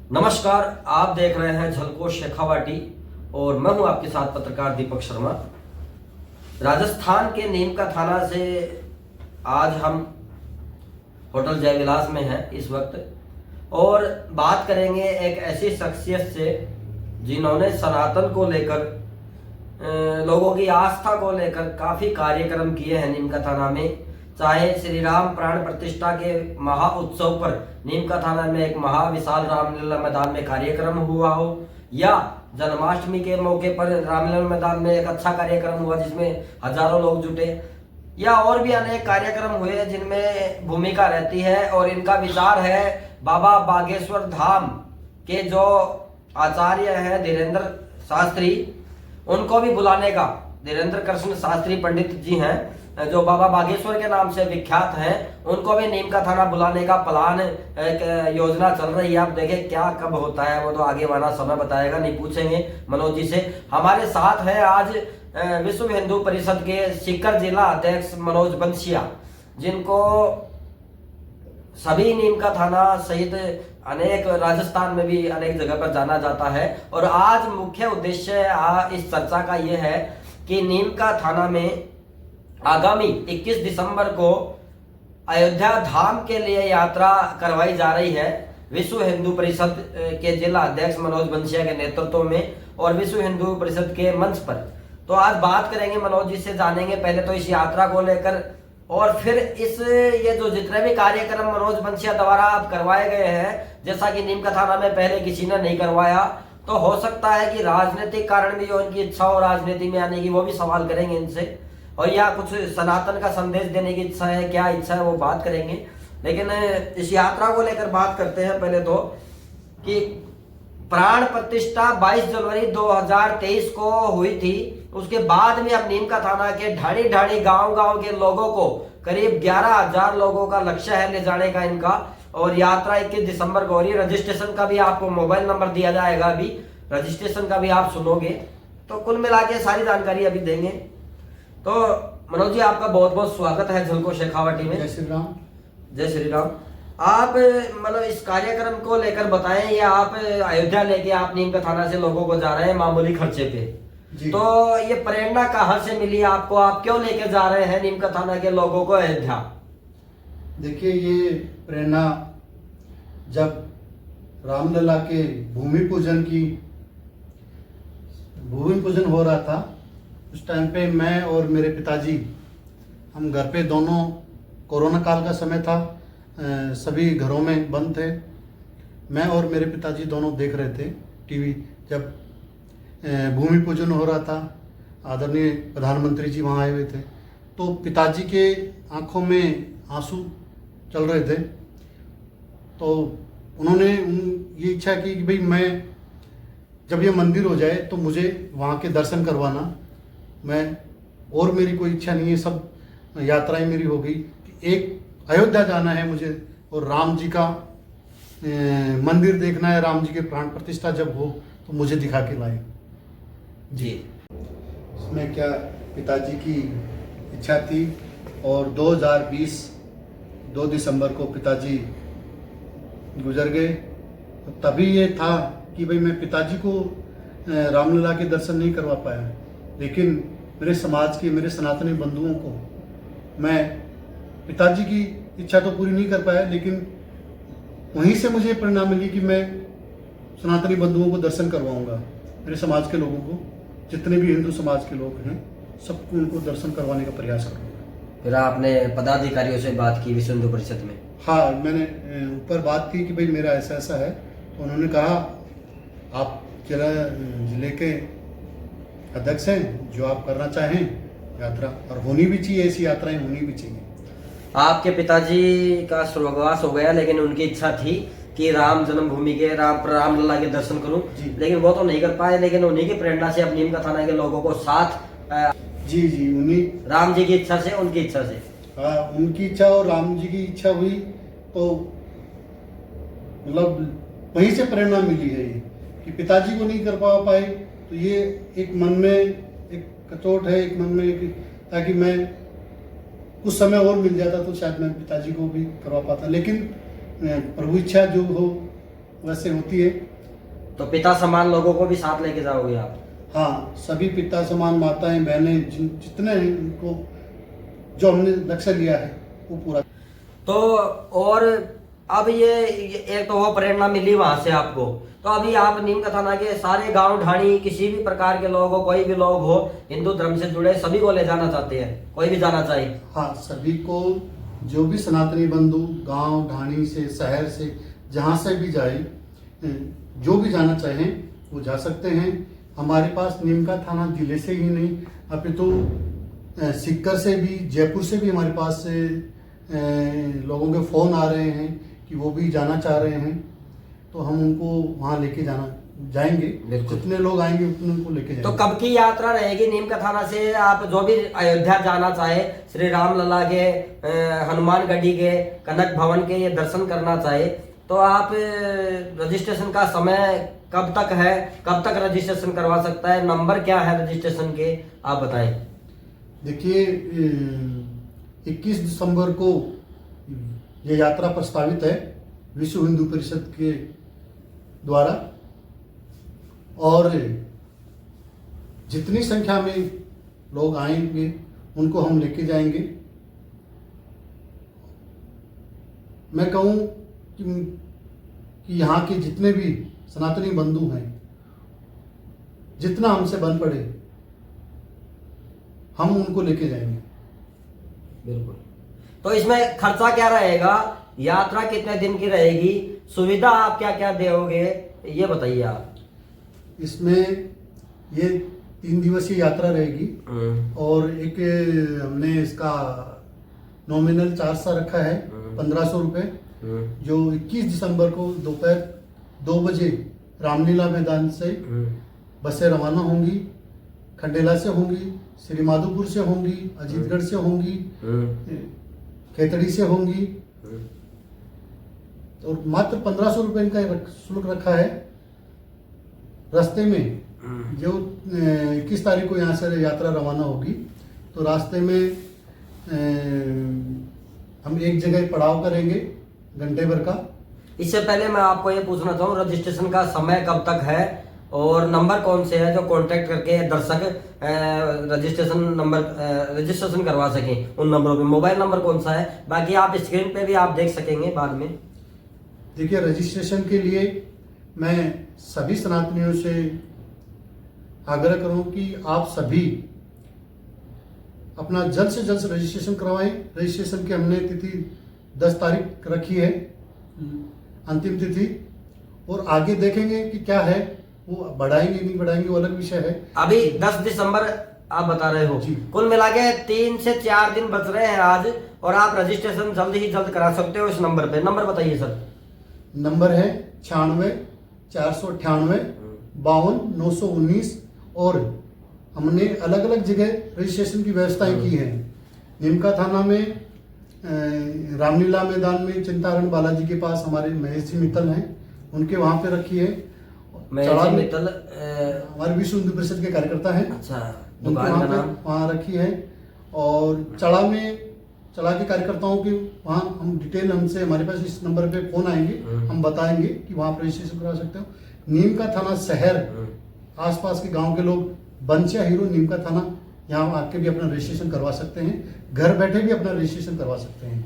नमस्कार, आप देख रहे हैं झलको शेखावाटी और मैं हूं आपके साथ पत्रकार दीपक शर्मा। राजस्थान के नीम का थाना से आज हम होटल जय विलास में हैं इस वक्त और बात करेंगे एक ऐसी शख्सियत से जिन्होंने सनातन को लेकर लोगों की आस्था को लेकर काफ़ी कार्यक्रम किए हैं नीम का थाना में। चाहे श्री राम प्राण प्रतिष्ठा के महा उत्सव पर नीम का थाना में एक महाविशाल रामलीला मैदान में कार्यक्रम हुआ हो, या जन्माष्टमी के मौके पर रामलीला मैदान में एक अच्छा कार्यक्रम हुआ जिसमें हजारों लोग जुटे, या और भी अनेक कार्यक्रम हुए जिनमें भूमिका रहती है। और इनका विचार है बाबा बागेश्वर धाम के जो आचार्य है धीरेन्द्र शास्त्री, उनको भी बुलाने का। धीरेन्द्र कृष्ण शास्त्री पंडित जी हैं जो बाबा बागेश्वर के नाम से विख्यात हैं, उनको भी नीम का थाना बुलाने का प्लान एक योजना चल रही है। आप देखें क्या कब होता है, वो तो आगे वाला समय बताएगा, नहीं पूछेंगे मनोज जी से। हमारे साथ है आज विश्व हिंदू परिषद के सीकर जिला अध्यक्ष मनोज बंसिया, जिनको सभी नीम का थाना सहित अनेक राजस्थान में भी अनेक जगह पर जाना जाता है। और आज मुख्य उद्देश्य इस चर्चा का यह है कि नीम का थाना में आगामी 21 दिसंबर को अयोध्या धाम के लिए यात्रा करवाई जा रही है विश्व हिंदू परिषद के जिला अध्यक्ष मनोज बंसिया के नेतृत्व में और विश्व हिंदू परिषद के मंच पर। तो आज बात करेंगे मनोज जी से, जानेंगे पहले तो इस यात्रा को लेकर और फिर ये जो जितने भी कार्यक्रम मनोज बंसिया द्वारा आप करवाए गए हैं, जैसा कि नीम का थाना में पहले किसी ने नहीं करवाया, तो हो सकता है कि राजनीतिक कारण भी जो उनकी इच्छा हो राजनीति में आने की, वो भी सवाल करेंगे इनसे। और या कुछ सनातन का संदेश देने की इच्छा है, क्या इच्छा है वो बात करेंगे। लेकिन इस यात्रा को लेकर बात करते हैं पहले तो कि प्राण प्रतिष्ठा 22 जनवरी 2023 को हुई थी। उसके बाद में अब नीम का थाना के ढाणी ढाणी गांव के लोगों को, करीब 11,000 लोगों का लक्ष्य है ले जाने का इनका। और यात्रा 21 दिसंबर को हो रही है। रजिस्ट्रेशन का भी आपको मोबाइल नंबर दिया जाएगा, अभी रजिस्ट्रेशन का भी आप सुनोगे। तो कुल मिला के सारी जानकारी अभी देंगे। तो मनोज जी, आपका बहुत बहुत स्वागत है झलको शेखावाटी में। जय श्री राम। जय श्री राम। आप मतलब इस कार्यक्रम को लेकर बताएं, या आप अयोध्या लेके आप नीम का थाना से लोगों को जा रहे हैं मामूली खर्चे पे जी। तो ये प्रेरणा कहाँ से मिली आपको, आप क्यों लेके जा रहे हैं नीम का थाना के लोगों को अयोध्या? देखिए, ये प्रेरणा जब रामलला के भूमि पूजन हो रहा था, उस टाइम पे मैं और मेरे पिताजी, हम घर पे दोनों, कोरोना काल का समय था, सभी घरों में बंद थे। मैं और मेरे पिताजी दोनों देख रहे थे टीवी, जब भूमि पूजन हो रहा था। आदरणीय प्रधानमंत्री जी वहाँ आए हुए थे, तो पिताजी के आंखों में आंसू चल रहे थे। तो उन्होंने ये इच्छा की कि भाई मैं, जब ये मंदिर हो जाए तो मुझे वहाँ के दर्शन करवाना। मैं, और मेरी कोई इच्छा नहीं है, सब यात्राएं मेरी हो गई कि एक अयोध्या जाना है मुझे और राम जी का मंदिर देखना है। राम जी के प्राण प्रतिष्ठा जब हो तो मुझे दिखा के लाए जी। इसमें क्या पिताजी की इच्छा थी। और 2020 2 दिसंबर को पिताजी गुजर गए। तो तभी ये था कि भाई मैं पिताजी को रामलला के दर्शन नहीं करवा पाया, लेकिन मेरे समाज के, मेरे सनातनी बंधुओं को मैं पिताजी की इच्छा तो पूरी नहीं कर पाया, लेकिन वहीं से मुझे प्रेरणा मिली कि मैं सनातनी बंधुओं को दर्शन करवाऊंगा। मेरे समाज के लोगों को, जितने भी हिंदू समाज के लोग हैं, सबको उनको दर्शन करवाने का प्रयास करूँगा। फिर आपने पदाधिकारियों से बात की विश्व हिंदू परिषद में? हाँ, मैंने ऊपर बात की कि भाई मेरा ऐसा ऐसा है। तो उन्होंने कहा आप जिले के अध्यक्ष हैं, जो आप करना चाहें यात्रा, और होनी भी चाहिए, ऐसी यात्राएं होनी भी चाहिए। आपके पिताजी का स्वर्गवास हो गया, लेकिन उनकी इच्छा थी कि राम जन्मभूमि के रामलला के दर्शन करूं, लेकिन वो तो नहीं कर पाए। लेकिन उन्हीं की प्रेरणा से अब नीम का थाना के लोगों को साथ जी उन्हीं, राम जी की इच्छा से, उनकी इच्छा से, हाँ, उनकी इच्छा और राम जी की इच्छा हुई, तो मतलब वहीं से प्रेरणा मिली है ये कि पिताजी को नहीं कर पाए। तो ये एक मन में एक कचोट है, एक मन में एक, ताकि मैं कुछ समय और मिल जाता तो शायद मैं पिताजी को भी करवा पाता। लेकिन प्रभु इच्छा जो हो वैसे होती है। तो पिता समान लोगों को भी साथ लेके जाओगे आप? हाँ, सभी पिता समान माताएं बहनें जितने हैं उनको जो हमने लक्ष्य लिया है वो पूरा। तो और अब ये एक तो वो प्रेरणा मिली वहां से आपको, तो अभी आप नीम का थाना के सारे गांव ढाणी किसी भी प्रकार के लोग हो, कोई भी लोग हो हिंदू धर्म से जुड़े, सभी को ले जाना चाहते हैं, कोई भी जाना चाहिए? हाँ, सभी को, जो भी सनातनी बंधु गांव ढाणी से, शहर से, जहाँ से भी जाए, जो भी जाना चाहें वो जा सकते हैं। हमारे पास नीम का थाना जिले से ही नहीं अपितु सीकर से भी, जयपुर से भी हमारे पास लोगों के फ़ोन आ रहे हैं कि वो भी जाना चाह रहे हैं, तो हम उनको वहाँ लेके जाएंगे। जितने लोग आएंगे उतने उनको लेके जाएंगे। तो कब की यात्रा रहेगी नीम का थाना से? आप जो भी अयोध्या जाना चाहे, श्री राम लला के, हनुमान गढ़ी के, कनक भवन के ये दर्शन करना चाहे, तो आप रजिस्ट्रेशन का समय कब तक है, कब तक रजिस्ट्रेशन करवा सकता है, नंबर क्या है रजिस्ट्रेशन के, आप बताएं। देखिए, 21 दिसंबर को ये यात्रा प्रस्तावित है विश्व हिंदू परिषद के द्वारा, और जितनी संख्या में लोग आएंगे उनको हम लेके जाएंगे। मैं कहूँ कि यहाँ के जितने भी सनातनी बंधु हैं, जितना हमसे बन पड़े हम उनको लेके जाएंगे। बिल्कुल। तो इसमें खर्चा क्या रहेगा, यात्रा कितने दिन की रहेगी, सुविधा आप क्या क्या दोगे, ये बताइए आप। इसमें ये 3 दिवसीय यात्रा रहेगी और एक हमने इसका नॉमिनल चार्ज सा रखा है 1500 रुपये, जो 21 दिसंबर को दोपहर 2 बजे रामलीला मैदान से बसें रवाना होंगी। खंडेला से होंगी, श्री माधोपुर से होंगी, अजीतगढ़ से होंगी, खेतड़ी से होंगी, और मात्र 1500 रुपये इनका शुल्क रखा है। रास्ते में जो 21 तारीख को यहाँ से यात्रा रवाना होगी, तो रास्ते में हम एक जगह पड़ाव करेंगे घंटे भर का। इससे पहले मैं आपको ये पूछना चाहूँ, रजिस्ट्रेशन का समय कब तक है और नंबर कौन से है जो कांटेक्ट करके दर्शक रजिस्ट्रेशन करवा सकें उन नंबरों पे? मोबाइल नंबर कौन सा है? बाकी आप स्क्रीन पे भी आप देख सकेंगे बाद में। देखिए, रजिस्ट्रेशन के लिए मैं सभी सनातनियों से आग्रह करूं कि आप सभी अपना जल्द से जल्द रजिस्ट्रेशन करवाएं। रजिस्ट्रेशन की हमने तिथि 10 तारीख रखी है, अंतिम तिथि, और आगे देखेंगे कि क्या है, वो बढ़ाएंगे नहीं बढ़ाएंगे वो अलग विषय है। अभी 10 दिसंबर आप बता रहे हो, कुल मिला के 3 से 4 दिन बच रहे हैं आज, और आप रजिस्ट्रेशन जल्द ही जल्द करा सकते हो इस नंबर पे। नंबर बताइए सर। नंबर है 96 498 52 919, और हमने अलग अलग जगह रजिस्ट्रेशन की व्यवस्थाएं की है। नीमका थाना में रामलीला मैदान में चिंतारण बालाजी के पास हमारे महेश जी मित्तल हैं, उनके वहां पे रखी है। महेश जी मित्तल हमारे विश्व हिंदू परिषद के कार्यकर्ता हैं। अच्छा, दुकान का नाम वहाँ रखी है। और चढ़ा के कार्यकर्ताओं की वहाँ हम डिटेल, हमसे हमारे पास इस नंबर पे फोन आएंगे, हम बताएंगे कि वहाँ पर रजिस्ट्रेशन करा सकते हो। नीम का थाना शहर, आसपास के गांव के लोग बंचिया हीरो नीम का थाना, यहाँ आके भी अपना रजिस्ट्रेशन करवा सकते हैं, घर बैठे भी अपना रजिस्ट्रेशन करवा सकते हैं।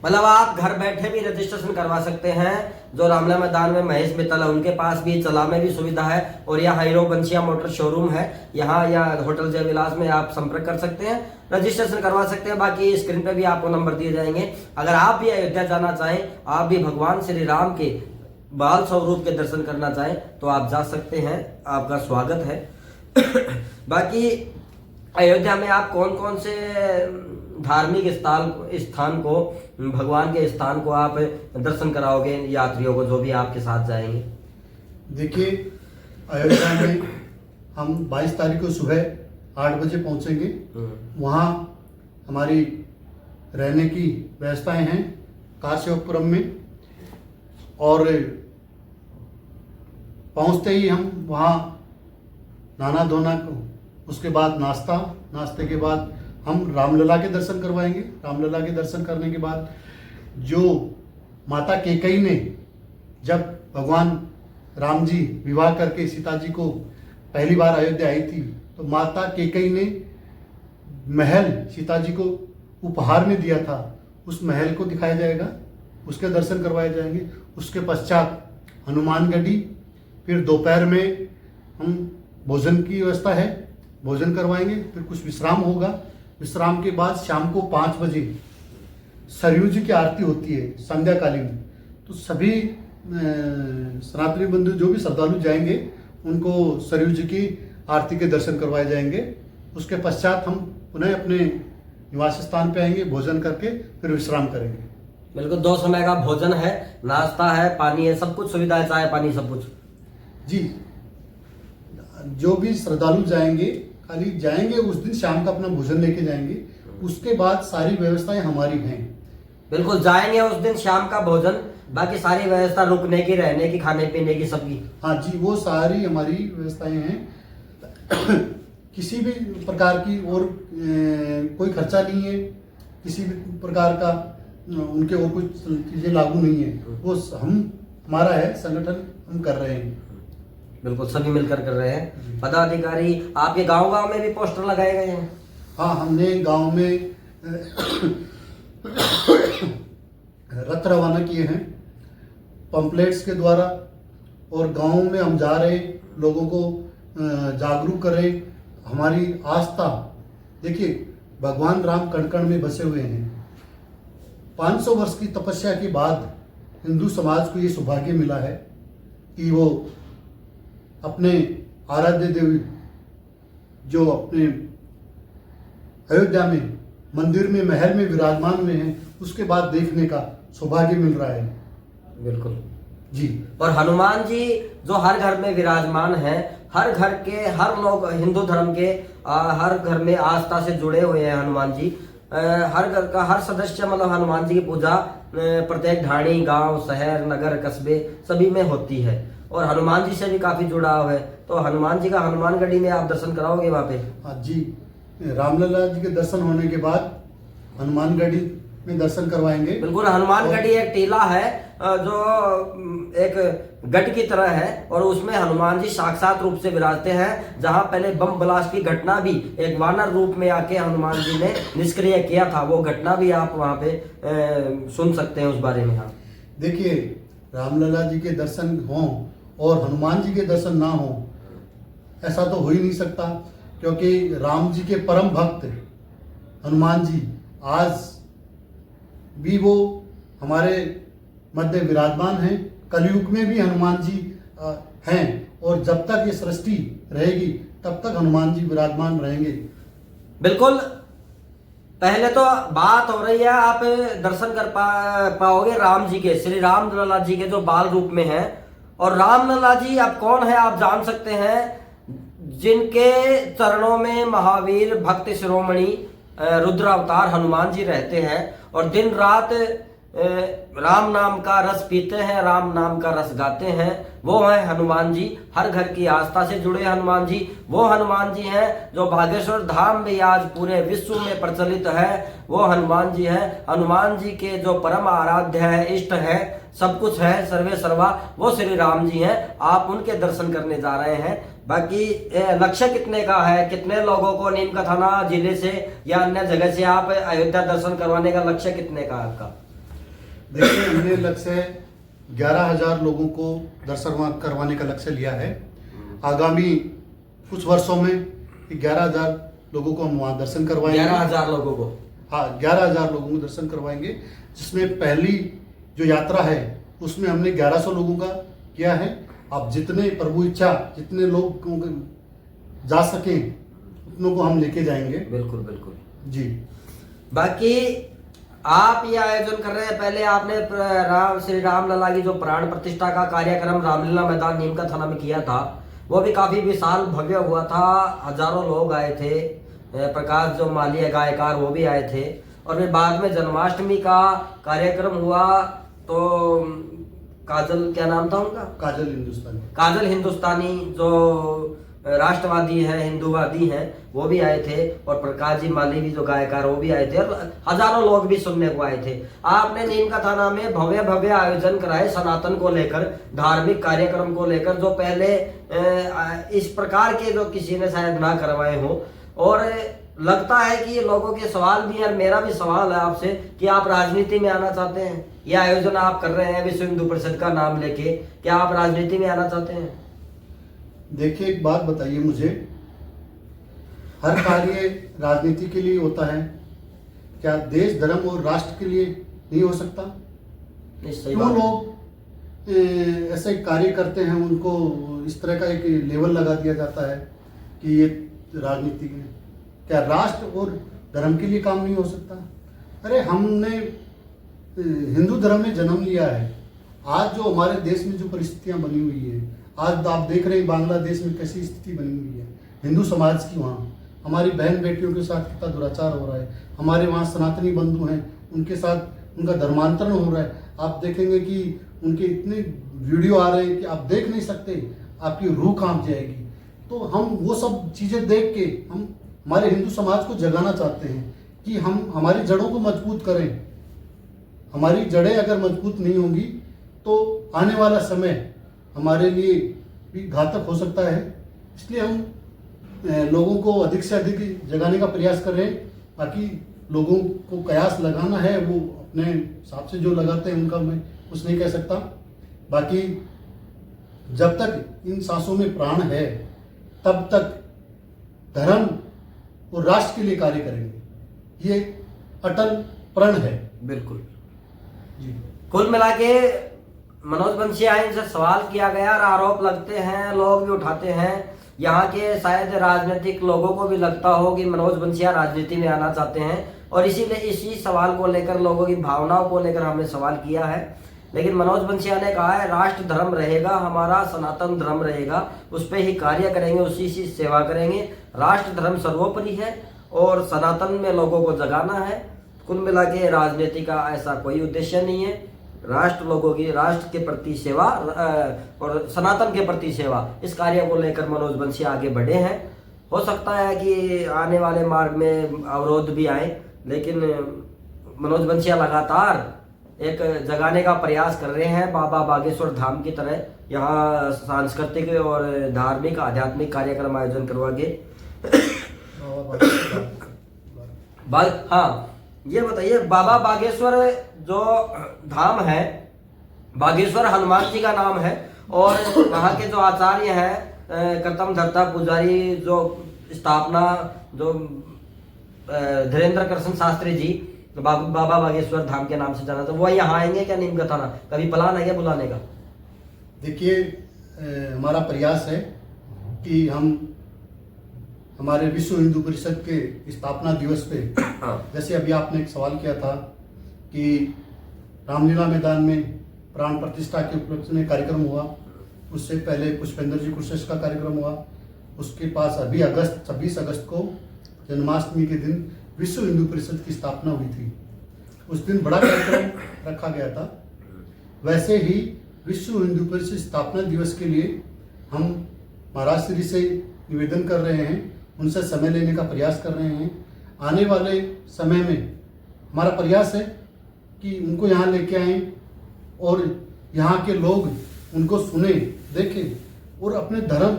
मतलब आप घर बैठे भी रजिस्ट्रेशन करवा सकते हैं। जो रामलीला मैदान में महेश मित्तल है उनके पास भी चला में भी सुविधा है, और यहाँ हीरो बंसिया मोटर शोरूम है यहाँ, या होटल जय विलास में आप संपर्क कर सकते हैं, रजिस्ट्रेशन करवा सकते हैं। बाकी स्क्रीन पे भी आपको नंबर दिए जाएंगे। अगर आप भी अयोध्या जाना चाहें, आप भी भगवान श्री राम के बाल स्वरूप के दर्शन करना चाहें, तो आप जा सकते हैं, आपका स्वागत है। बाकी अयोध्या में आप कौन कौन से धार्मिक स्थान को, भगवान के स्थान को आप दर्शन कराओगे यात्रियों को जो भी आपके साथ जाएंगे? देखिए, अयोध्या में हम 22 तारीख को सुबह 8 बजे पहुंचेंगे। वहाँ हमारी रहने की व्यवस्थाएं हैं काशीपुरम में, और पहुंचते ही हम वहाँ नहाना धोना, उसके बाद नाश्ते के बाद हम रामलला के दर्शन करवाएंगे। रामलला के दर्शन करने के बाद जो माता कैकेयी ने जब भगवान राम जी विवाह करके सीता जी को पहली बार अयोध्या आई थी, तो माता कैकेयी ने महल सीता जी को उपहार में दिया था, उस महल को दिखाया जाएगा, उसके दर्शन करवाए जाएंगे। उसके पश्चात हनुमानगढ़ी, फिर दोपहर में हम भोजन की व्यवस्था है, भोजन करवाएंगे, फिर कुछ विश्राम होगा। विश्राम के बाद शाम को 5 बजे सरयू जी की आरती होती है संध्याकालीन। तो सभी सनातनी बंधु जो भी श्रद्धालु जाएंगे उनको सरयू जी की आरती के दर्शन करवाए जाएंगे। उसके पश्चात हम पुनः अपने निवास स्थान पे आएंगे, भोजन करके फिर विश्राम करेंगे। बिल्कुल 2 समय का भोजन है, नाश्ता है, पानी है, सब कुछ सुविधा है, चाय पानी सब कुछ। जी, जो भी श्रद्धालु जाएंगे खाली जाएंगे उस दिन शाम का अपना भोजन लेके जाएंगे, उसके बाद सारी व्यवस्थाएं हमारी हैं। बिल्कुल जाएंगे उस दिन शाम का भोजन, बाकी सारी व्यवस्था रुकने की, रहने की, खाने पीने की, सबकी। हाँ जी, वो सारी हमारी व्यवस्थाएं हैं। किसी भी प्रकार की और कोई खर्चा नहीं है, किसी भी प्रकार का उनके और कुछ चीजें लागू नहीं है। वो हमारा है संगठन, हम कर रहे हैं। बिल्कुल सभी मिलकर कर रहे हैं। पदाधिकारी आपके गांव में भी पोस्टर लगाए गए हैं? हाँ, हमने गांव में रथ रवाना किए हैं पंपलेट्स के द्वारा, और गांव में हम जा रहे लोगों को जागरूक करें। हमारी आस्था देखिए, भगवान राम कण कण में बसे हुए हैं। 500 वर्ष की तपस्या के बाद हिंदू समाज को ये सौभाग्य मिला है कि वो अपने आराध्य देवी जो अपने अयोध्या में मंदिर में महल में विराजमान हुए हैं, उसके बाद देखने का सौभाग्य मिल रहा है। बिल्कुल जी। और हनुमान जी जो हर घर में विराजमान है, हर घर के हर लोग हिंदू धर्म के हर घर में आस्था से जुड़े हुए हैं हनुमान जी। हर घर का हर सदस्य मतलब हनुमान जी की पूजा प्रत्येक ढाणी, गांव, शहर, नगर, कस्बे सभी में होती है, और हनुमान जी से भी काफी जुड़ाव है। तो हनुमान जी का हनुमानगढ़ी में आप दर्शन कराओगे वहाँ पे? हाँ जी, रामलला जी के दर्शन होने के बाद हनुमानगढ़ी में दर्शन करवाएंगे। बिल्कुल, हनुमानगढ़ी एक टीला है जो एक गढ़ की तरह है, और उसमें हनुमान जी साक्षात रूप से विराजते हैं। जहां पहले बम ब्लास्ट की घटना भी एक वानर रूप में आके हनुमान जी ने निष्क्रिय किया था, वो घटना भी आप वहां पे सुन सकते हैं उस बारे में। हाँ देखिए, रामलला जी के दर्शन हों और हनुमान जी के दर्शन ना हो, ऐसा तो हो ही नहीं सकता, क्योंकि राम जी के परम भक्त हनुमान जी आज भी वो हमारे मध्य विराजमान हैं। कलयुग में भी हनुमान जी हैं, और जब तक ये सृष्टि रहेगी तब तक हनुमान जी विराजमान रहेंगे। बिल्कुल, पहले तो बात हो रही है, आप दर्शन कर पाओगे राम जी के, श्री राम लला जी के जो बाल रूप में हैं। और राम लला जी अब कौन है आप जान सकते हैं, जिनके चरणों में महावीर भक्त शिरोमणि रुद्र अवतार हनुमान जी रहते हैं, और दिन रात राम नाम का रस पीते हैं, राम नाम का रस गाते हैं। वो है हनुमान जी, हर घर की आस्था से जुड़े हनुमान जी। वो हनुमान जी हैं जो बागेश्वर धाम भी आज पूरे विश्व में प्रचलित है, वो हनुमान जी हैं। हनुमान जी के जो परम आराध्य है, इष्ट है, सब कुछ है, सर्वे सर्वा, वो श्री राम जी हैं। आप उनके दर्शन करने जा रहे हैं। बाकी लक्ष्य कितने का है, कितने लोगों को नीम का थाना जिले से या अन्य जगह से आप अयोध्या दर्शन करवाने का लक्ष्य कितने का है आपका? देखिए, हमने लक्ष्य 11,000 लोगों को दर्शन करवाने का लक्ष्य लिया है। आगामी कुछ वर्षों में 11,000 लोगों को हम वहाँ दर्शन करवाएंगे। 11,000 लोगों को? हाँ, 11,000 लोगों को दर्शन करवाएंगे, जिसमें पहली जो यात्रा है उसमें हमने 1100 लोगों का किया है। अब जितने प्रभु इच्छा, जितने लोग जा सके उतनों को हम लेके जाएंगे। बिल्कुल बिल्कुल जी। बाकी आप ये आयोजन कर रहे हैं, पहले आपने श्री राम लला की जो प्राण प्रतिष्ठा का कार्यक्रम रामलीला मैदान नीम का थाना में किया था, वो भी काफी विशाल भव्य हुआ था। हजारों लोग आए थे, प्रकाश जो माली गायकार वो भी आए थे। और फिर बाद में जन्माष्टमी का कार्यक्रम हुआ, तो काजल, क्या नाम था उनका? काजल हिंदुस्तानी। काजल हिंदुस्तानी जो राष्ट्रवादी हैं, हिंदूवादी हैं, वो भी आए थे, और प्रकाश जी माली भी जो गायकार वो भी आए थे, और हजारों लोग भी सुनने को आए थे। आपने नीम का थाना में भव्य भव्य आयोजन कराए सनातन को लेकर, धार्मिक कार्यक्रम को लेकर, जो पहले इस प्रकार के जो किसी ने शायद ना करवाए हो। और लगता है कि ये लोगों के सवाल भी है, और मेरा भी सवाल है आपसे कि आप राजनीति में आना चाहते हैं? ये आयोजन आप कर रहे हैं विश्व हिंदू परिषद का नाम लेके, क्या आप राजनीति में आना चाहते हैं? देखिए, एक बात बताइए मुझे, हर कार्य राजनीति के लिए होता है, क्या देश धर्म और राष्ट्र के लिए नहीं हो सकता? क्यों लोग ऐसे कार्य करते हैं, उनको इस तरह का एक लेवल लगा दिया जाता है कि ये राजनीति है? क्या राष्ट्र और धर्म के लिए काम नहीं हो सकता? अरे हमने हिंदू धर्म में जन्म लिया है। आज जो हमारे देश में जो परिस्थितियां बनी हुई है, आज आप देख रहे हैं बांग्लादेश में कैसी स्थिति बनी हुई है हिंदू समाज की। वहाँ हमारी बहन बेटियों के साथ कितना दुराचार हो रहा है। हमारे वहाँ सनातनी बंधु हैं, उनके साथ उनका धर्मांतरण हो रहा है। आप देखेंगे कि उनके इतने वीडियो आ रहे हैं कि आप देख नहीं सकते, आपकी रूह कांप जाएगी। तो हम वो सब चीज़ें देख के हम हमारे हिंदू समाज को जगाना चाहते हैं कि हम हमारी जड़ों को मजबूत करें। हमारी जड़ें अगर मजबूत नहीं होंगी तो आने वाला समय हमारे लिए भी घातक हो सकता है। इसलिए हम लोगों को अधिक से अधिक जगाने का प्रयास कर रहे हैं। बाकी लोगों को कयास लगाना है, वो अपने हिसाब से जो लगाते हैं उनका मैं कुछ नहीं कह सकता। बाकी जब तक इन सांसों में प्राण है तब तक धर्म और राष्ट्र के लिए कार्य करेंगे, ये अटल प्रण है। बिल्कुल जी। कुल मिला के मनोज बंसिया इनसे सवाल किया गया और आरोप लगते हैं, लोग भी उठाते हैं। यहाँ के शायद राजनीतिक लोगों को भी लगता हो कि मनोज बंसिया राजनीति में आना चाहते हैं, और इसीलिए इसी सवाल को लेकर, लोगों की भावनाओं को लेकर हमने सवाल किया है। लेकिन मनोज बंसिया ने कहा है राष्ट्र धर्म रहेगा, हमारा सनातन धर्म रहेगा, उस पर ही कार्य करेंगे, उसी से सेवा करेंगे। राष्ट्र धर्म सर्वोपरि है और सनातन में लोगों को जगाना है। कुल मिला के राजनीति का ऐसा कोई उद्देश्य नहीं है। राष्ट्र लोगों की, राष्ट्र के प्रति सेवा और सनातन के प्रति सेवा, इस कार्य को लेकर मनोज बंसिया आगे बढ़े हैं। हो सकता है कि आने वाले मार्ग में अवरोध भी आए, लेकिन मनोज बंसिया लगातार एक जगाने का प्रयास कर रहे हैं। बाबा बागेश्वर धाम की तरह यहाँ सांस्कृतिक और धार्मिक आध्यात्मिक कार्यक्रम आयोजन करवा के हाँ, ये बताइए, बाबा बागेश्वर जो धाम है, बागेश्वर हनुमान जी का नाम है, और वहाँ के जो आचार्य हैं कर्तम धर्ता पुजारी, जो स्थापना जो धीरेन्द्र कृष्ण शास्त्री जी, बाबा बागेश्वर धाम के नाम से जाना, तो वो यहाँ आएंगे क्या नीम का थाना? कभी प्लान है क्या बुलाने का? देखिए, हमारा प्रयास है कि हम हमारे विश्व हिंदू परिषद के स्थापना दिवस पे, जैसे अभी आपने एक सवाल किया था कि रामलीला मैदान में प्राण प्रतिष्ठा के उपलक्ष्य में कार्यक्रम हुआ, उससे पहले पुष्पेंद्र जी कुशेष का कार्यक्रम हुआ, उसके पास अभी 26 अगस्त को जन्माष्टमी के दिन विश्व हिंदू परिषद की स्थापना हुई थी। उस दिन बड़ा कार्यक्रम रखा गया था। वैसे ही विश्व हिंदू परिषद स्थापना दिवस के लिए हम महाराज श्री से निवेदन कर रहे हैं, उनसे समय लेने का प्रयास कर रहे हैं। आने वाले समय में हमारा प्रयास है कि उनको यहाँ लेके आएं और यहाँ के लोग उनको सुने, देखें और अपने धर्म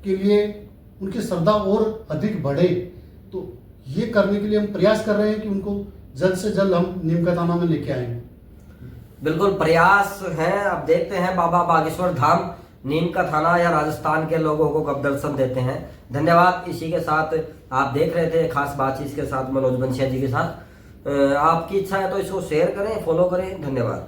के लिए उनकी श्रद्धा और अधिक बढ़े। तो ये करने के लिए हम प्रयास कर रहे हैं कि उनको जल्द से जल्द हम नीम का थाना में लेके आएंगे। बिल्कुल प्रयास है। अब देखते हैं बाबा बागेश्वर धाम नीम का थाना या राजस्थान के लोगों को कब दर्शन देते हैं। धन्यवाद। इसी के साथ आप देख रहे थे खास बातचीत के साथ मनोज बंसिया जी के साथ। आपकी इच्छा है तो इसको शेयर करें, फॉलो करें। धन्यवाद।